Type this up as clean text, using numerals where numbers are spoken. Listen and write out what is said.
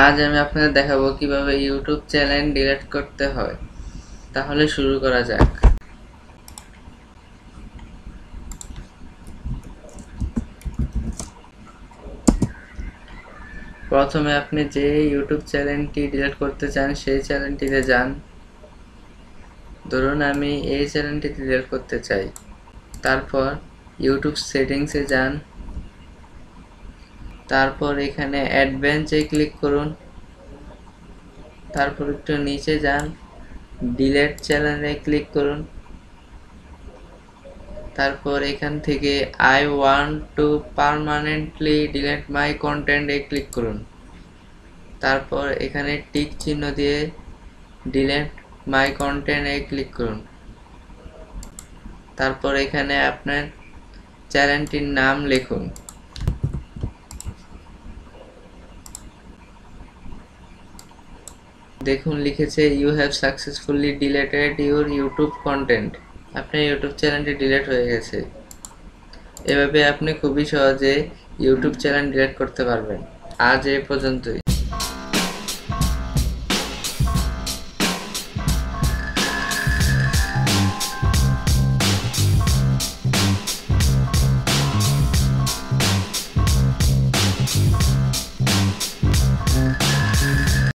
আজ আমি আপনাদের দেখাবো কিভাবে ইউটিউব চ্যানেল ডিলিট করতে হয়। তাহলে শুরু করা যাক। প্রথমে আপনি যে ইউটিউব চ্যানেলটি ডিলিট করতে চান সেই চ্যানেলটিতে যান। ধরুন আমি এই চ্যানেলটি ডিলিট করতে চাই। তারপর ইউটিউব সেটিংসে যান। তারপর এখানে অ্যাডভান্সে ক্লিক করুন। তারপর একটু নিচে যান, ডিলিট চ্যানেলে ক্লিক করুন। তারপর এখান থেকে I want to permanently delete my content এ ক্লিক করুন। তারপর এখানে টিক চিহ্ন দিয়ে ডিলিট মাই কন্টেন্ট এ ক্লিক করুন। তারপর এখানে আপনার চ্যানেলটির নাম লিখুন। দেখুন লিখেছে you have successfully deleted your YouTube content. আপনার ইউটিউব চ্যানেলটি ডিলিট হয়ে গেছে। এভাবে আপনি খুবই সহজে ইউটিউব চ্যানেল ডিলিট করতে পারবেন। আজ এই পর্যন্তই।